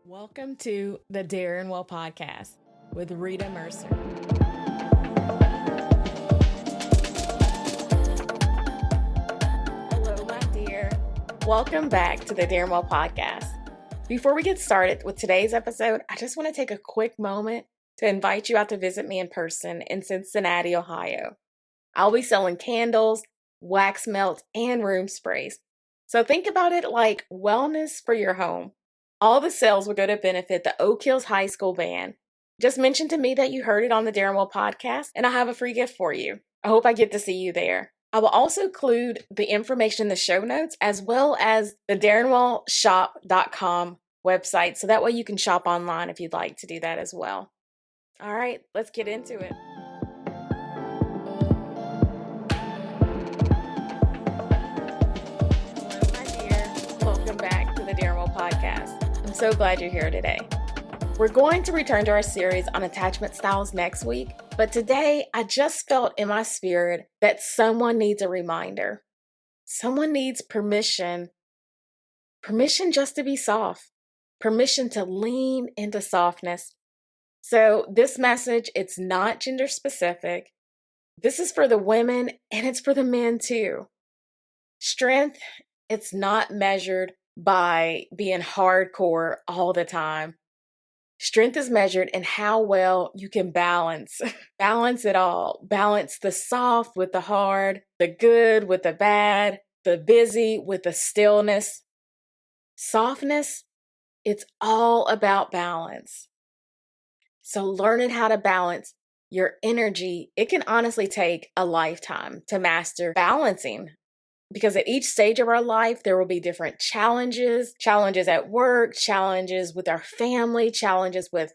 Welcome to the Darren Well podcast with Rita Mercer. Hello, my dear. Welcome back to the Darren Well podcast. Before we get started with today's episode, I just want to take a quick moment to invite you out to visit me in person in Cincinnati, Ohio. I'll be selling candles, wax melts, and room sprays. So think about it like wellness for your home. All the sales will go to benefit the Oak Hills High School band. Just mention to me that you heard it on the Darren Well podcast, and I have a free gift for you. I hope I get to see you there. I will also include the information in the show notes as well as the darrenwellshop.com website, so that way you can shop online if you'd like to do that as well. All right, let's get into it. Hello, my dear. Welcome back to the Darren Well podcast. I'm so glad you're here today. We're going to return to our series on attachment styles next week, but today I just felt in my spirit that someone needs a reminder. Someone needs permission. Permission just to be soft. Permission to lean into softness. So this message, it's not gender specific. This is for the women and it's for the men too. Strength, it's not measured by being hardcore all the time. Strength is measured in how well you can balance it all. Balance the soft with the hard, the good with the bad, the busy with the stillness. Softness, it's all about balance. So learning how to balance your energy, it can honestly take a lifetime to master balancing. Because at each stage of our life, there will be different challenges at work, challenges with our family, challenges with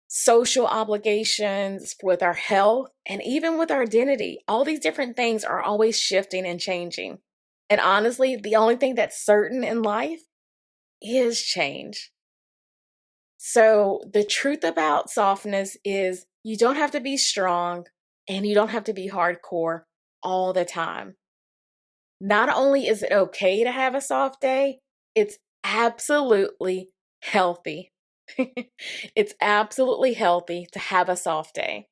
social obligations, with our health, and even with our identity. All these different things are always shifting and changing. And honestly, the only thing that's certain in life is change. So the truth about softness is you don't have to be strong and you don't have to be hardcore all the time. Not only is it okay to have a soft day, it's absolutely healthy. It's absolutely healthy to have a soft day.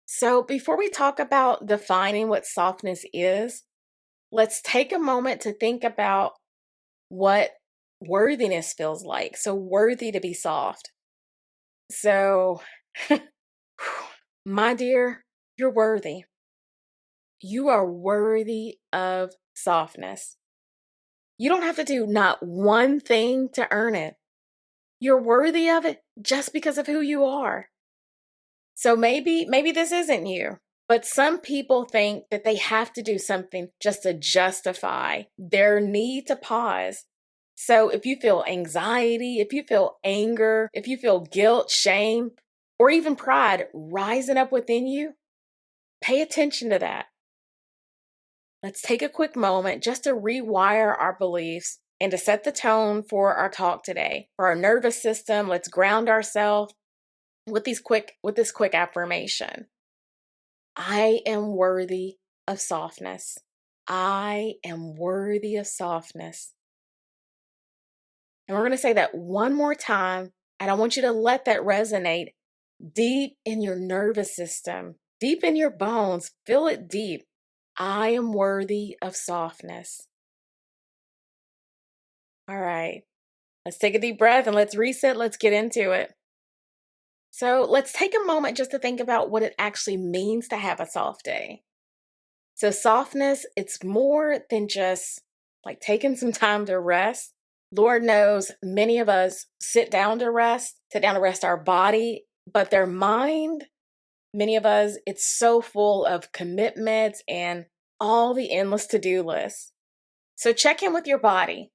So before we talk about defining what softness is, let's take a moment to think about what worthiness feels like. So worthy to be soft. So, my dear, you're worthy. You are worthy of softness. You don't have to do not one thing to earn it. You're worthy of it just because of who you are. So maybe this isn't you, but some people think that they have to do something just to justify their need to pause. So if you feel anxiety, if you feel anger, if you feel guilt, shame, or even pride rising up within you, pay attention to that. Let's take a quick moment just to rewire our beliefs and to set the tone for our talk today. For our nervous system, let's ground ourselves with this quick affirmation. I am worthy of softness. I am worthy of softness. And we're going to say that one more time, and I want you to let that resonate deep in your nervous system, deep in your bones. Feel it deep. I am worthy of softness. All right, let's take a deep breath and let's reset. Let's get into it. So let's take a moment just to think about what it actually means to have a soft day. So softness, it's more than just like taking some time to rest. Lord knows many of us sit down to rest our body, but their mind, many of us, it's so full of commitments and all the endless to-do lists. So check in with your body.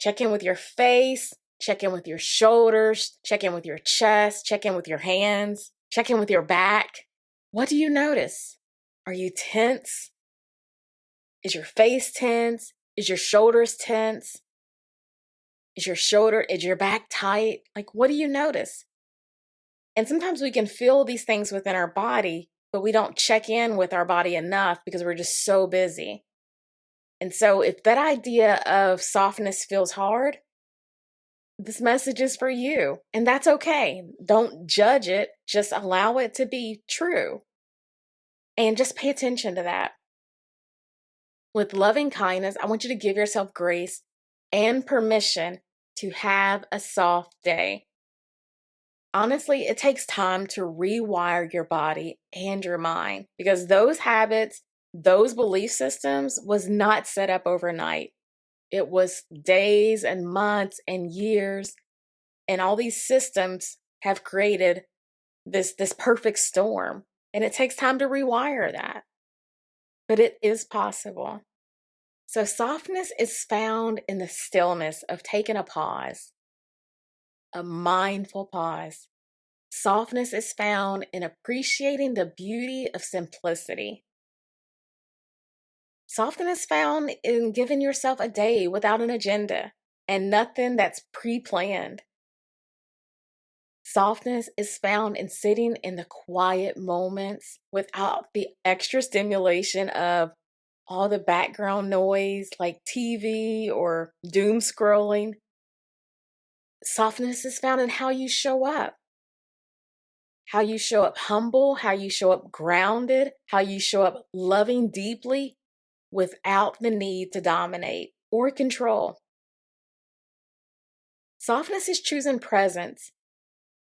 Check in with your face. Check in with your shoulders. Check in with your chest. Check in with your hands. Check in with your back. What do you notice? Are you tense? Is your face tense? Is your shoulders tense? Is your back tight? Like, what do you notice? And sometimes we can feel these things within our body, but we don't check in with our body enough because we're just so busy. And so if that idea of softness feels hard, This message is for you, and that's okay. Don't judge it, just allow it to be true. And just pay attention to that. With loving kindness, I want you to give yourself grace and permission to have a soft day. Honestly, it takes time to rewire your body and your mind because those habits, those belief systems was not set up overnight. It was days and months and years, and all these systems have created this perfect storm, and it takes time to rewire that. But it is possible. So softness is found in the stillness of taking a pause, a mindful pause. Softness is found in appreciating the beauty of simplicity. Softness is found in giving yourself a day without an agenda and nothing that's pre-planned. Softness is found in sitting in the quiet moments without the extra stimulation of all the background noise like TV or doom scrolling. Softness is found in how you show up. How you show up humble, how you show up grounded, how you show up loving deeply without the need to dominate or control. Softness is choosing presence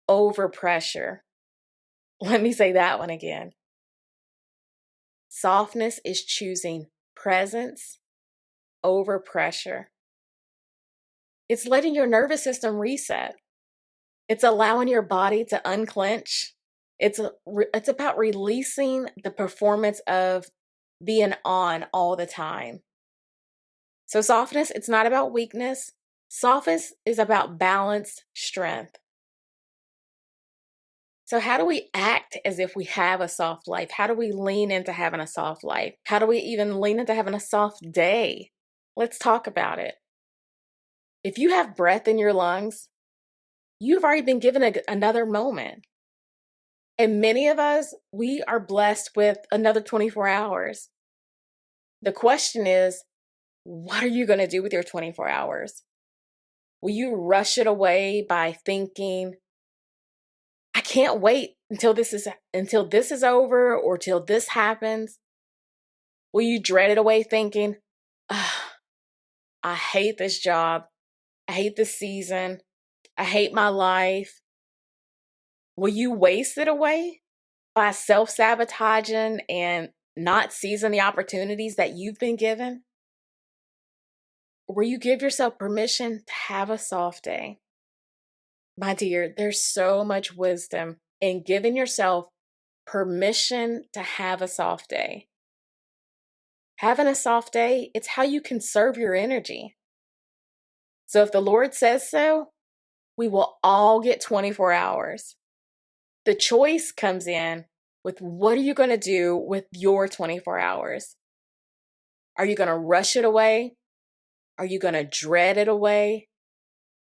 over pressure. Let me say that one again. Softness is choosing presence over pressure. It's letting your nervous system reset. It's allowing your body to unclench. It's about releasing the performance of being on all the time. So softness, it's not about weakness. Softness is about balanced strength. So how do we act as if we have a soft life? How do we lean into having a soft life? How do we even lean into having a soft day? Let's talk about it. If you have breath in your lungs, you've already been given another moment. And many of us, we are blessed with another 24 hours. The question is, what are you going to do with your 24 hours? Will you rush it away by thinking, I can't wait until this is over or till this happens? Will you dread it away thinking, I hate this job. I hate this season. I hate my life. Will you waste it away by self-sabotaging and not seizing the opportunities that you've been given? Or will you give yourself permission to have a soft day? My dear, there's so much wisdom in giving yourself permission to have a soft day. Having a soft day, it's how you conserve your energy. So if the Lord says so, we will all get 24 hours. The choice comes in with what are you going to do with your 24 hours? Are you going to rush it away? Are you going to dread it away?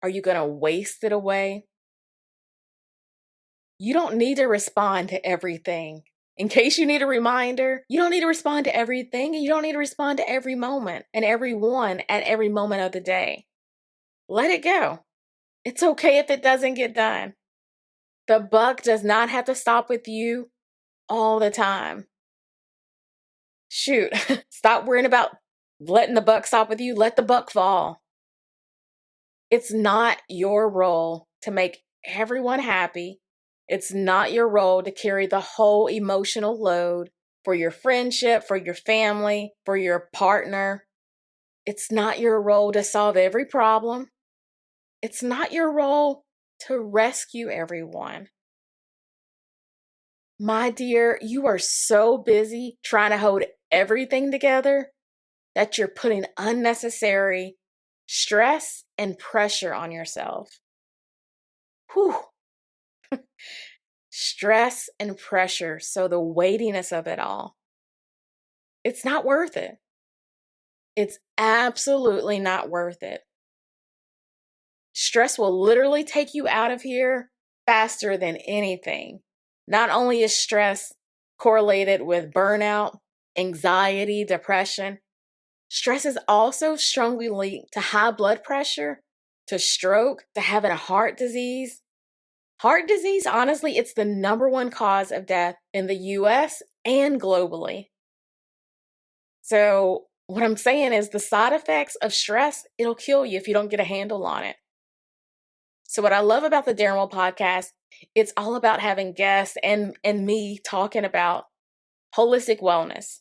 Are you going to waste it away? You don't need to respond to everything. In case you need a reminder, you don't need to respond to everything, and you don't need to respond to every moment and everyone at every moment of the day. Let it go. It's okay if it doesn't get done. The buck does not have to stop with you all the time. Shoot, stop worrying about letting the buck stop with you. Let the buck fall. It's not your role to make everyone happy. It's not your role to carry the whole emotional load for your friendship, for your family, for your partner. It's not your role to solve every problem. It's not your role to rescue everyone. My dear, you are so busy trying to hold everything together that you're putting unnecessary stress and pressure on yourself. Whew. Stress and pressure. So the weightiness of it all. It's not worth it. It's absolutely not worth it. Stress will literally take you out of here faster than anything. Not only is stress correlated with burnout, anxiety, depression, stress is also strongly linked to high blood pressure, to stroke to having a heart disease. Heart disease, honestly, it's the number one cause of death in the US and globally. So what I'm saying is the side effects of stress, it'll kill you if you don't get a handle on it. So what I love about the Darren Will podcast, it's all about having guests and me talking about holistic wellness.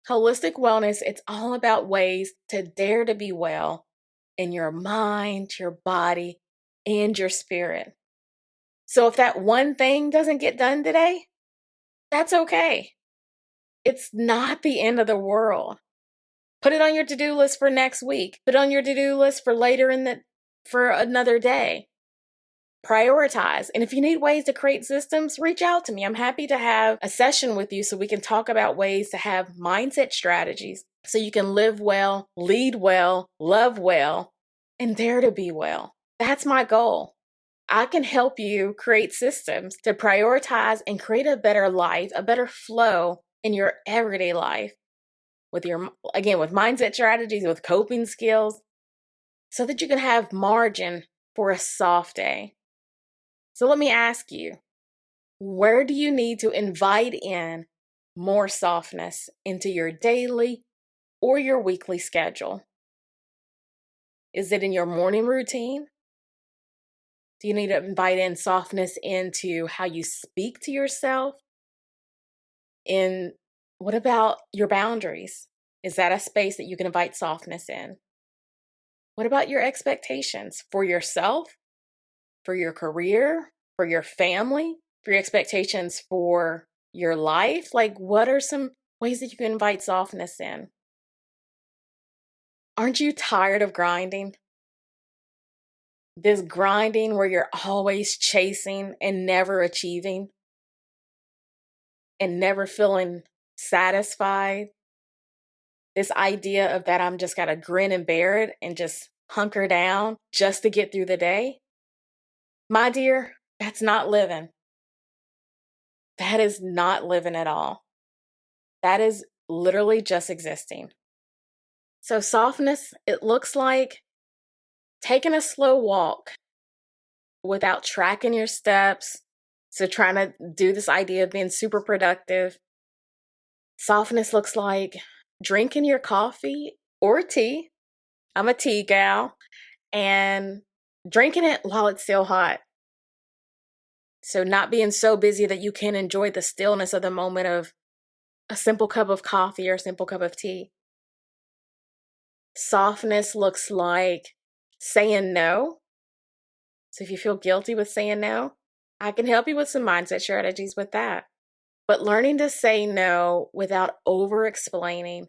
Holistic wellness, it's all about ways to dare to be well in your mind, your body, and your spirit. So if that one thing doesn't get done today, that's okay. It's not the end of the world. Put it on your to-do list for next week. Put it on your to-do list for for another day. Prioritize. And if you need ways to create systems, reach out to me. I'm happy to have a session with you so we can talk about ways to have mindset strategies so you can live well, lead well, love well, and dare to be well. That's my goal. I can help you create systems to prioritize and create a better life, a better flow in your everyday life with with mindset strategies, with coping skills, so that you can have margin for a soft day. So let me ask you, where do you need to invite in more softness into your daily or your weekly schedule? Is it in your morning routine? Do you need to invite in softness into how you speak to yourself? What about your boundaries? Is that a space that you can invite softness in? What about your expectations for yourself, for your career, for your family, for your expectations for your life? Like, what are some ways that you can invite softness in? Aren't you tired of grinding? This grinding where you're always chasing and never achieving and never feeling satisfied. This idea of that I'm just got to grin and bear it and just hunker down just to get through the day. My dear, that's not living. That is not living at all. That is literally just existing. So softness, it looks like taking a slow walk without tracking your steps. So trying to do this idea of being super productive. Softness looks like drinking your coffee or tea. I'm a tea gal. And drinking it while it's still hot. So not being so busy that you can't enjoy the stillness of the moment of a simple cup of coffee or a simple cup of tea. Softness looks like saying no. So if you feel guilty with saying no, I can help you with some mindset strategies with that. But learning to say no without over-explaining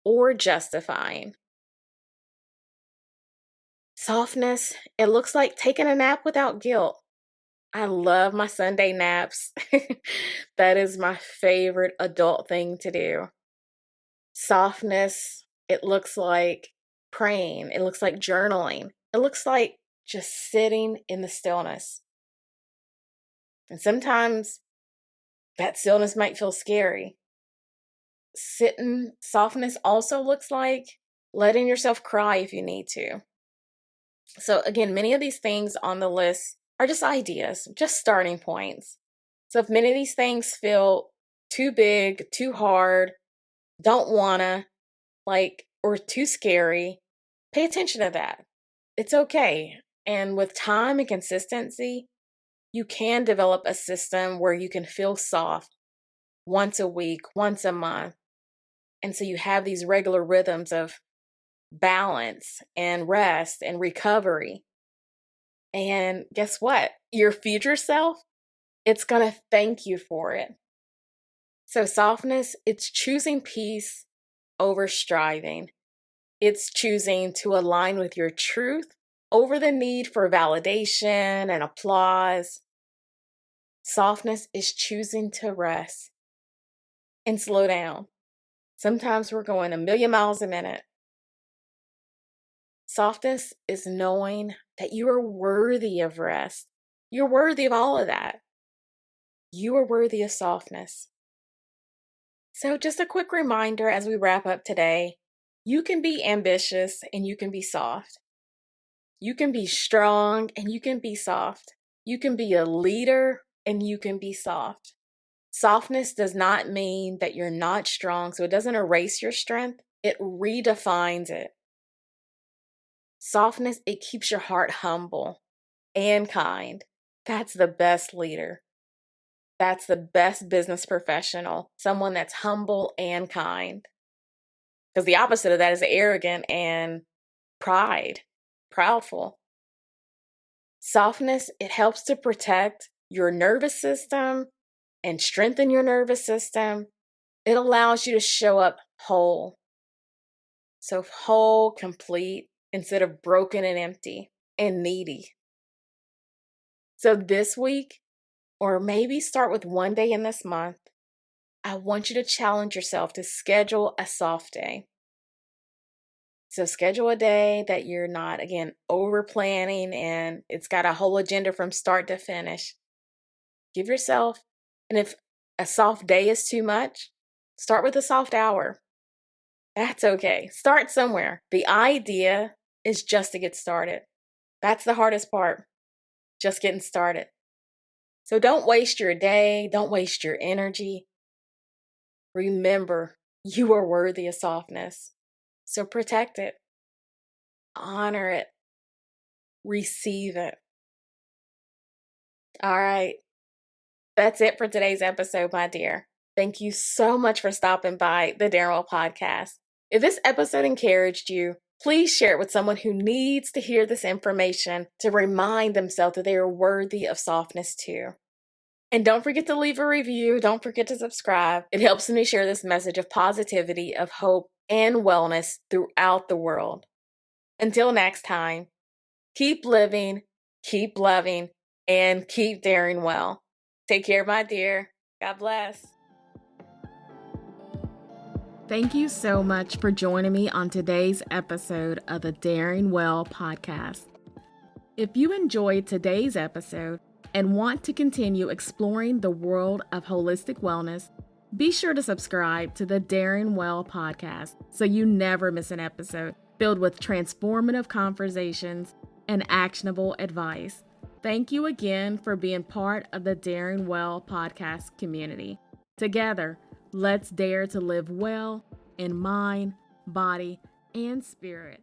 or justifying. Softness, it looks like taking a nap without guilt. I love my Sunday naps. That is my favorite adult thing to do. Softness, it looks like praying. It looks like journaling. It looks like just sitting in the stillness. And sometimes that stillness might feel scary. Softness also looks like letting yourself cry if you need to. So again, many of these things on the list are just ideas, just starting points. So if many of these things feel too big, too hard, don't wanna, or too scary, pay attention to that. It's okay. And with time and consistency, you can develop a system where you can feel soft once a week, once a month. And so you have these regular rhythms of balance and rest and recovery. And guess what? Your future self, it's going to thank you for it. So softness, it's choosing peace over striving. It's choosing to align with your truth over the need for validation and applause. Softness is choosing to rest and slow down. Sometimes we're going a million miles a minute. Softness is knowing that you are worthy of rest. You're worthy of all of that. You are worthy of softness. So just a quick reminder as we wrap up today, you can be ambitious and you can be soft. You can be strong and you can be soft. You can be a leader and you can be soft. Softness does not mean that you're not strong, so it doesn't erase your strength, it redefines it. Softness, it keeps your heart humble and kind. That's the best leader. That's the best business professional, someone that's humble and kind. Because the opposite of that is arrogant and proudful. Softness, it helps to protect your nervous system and strengthen your nervous system. It allows you to show up whole. So whole, complete, instead of broken and empty and needy. So this week, or maybe start with one day in this month, I want you to challenge yourself to schedule a soft day. So schedule a day that you're not, again, over planning and it's got a whole agenda from start to finish. Give yourself, and if a soft day is too much, start with a soft hour. That's okay. Start somewhere. The idea is just to get started. That's the hardest part, just getting started. So don't waste your day. Don't waste your energy. Remember, you are worthy of softness. So protect it, honor it, receive it. All right. That's it for today's episode, my dear. Thank you so much for stopping by the Darren Podcast. If this episode encouraged you, please share it with someone who needs to hear this information to remind themselves that they are worthy of softness too. And don't forget to leave a review. Don't forget to subscribe. It helps me share this message of positivity, of hope, and wellness throughout the world. Until next time, keep living, keep loving, and keep daring well. Take care, my dear. God bless. Thank you so much for joining me on today's episode of the Daring Well podcast. If you enjoyed today's episode and want to continue exploring the world of holistic wellness, be sure to subscribe to the Daring Well podcast so you never miss an episode filled with transformative conversations and actionable advice. Thank you again for being part of the Daring Well podcast community. Together, let's dare to live well in mind, body, and spirit.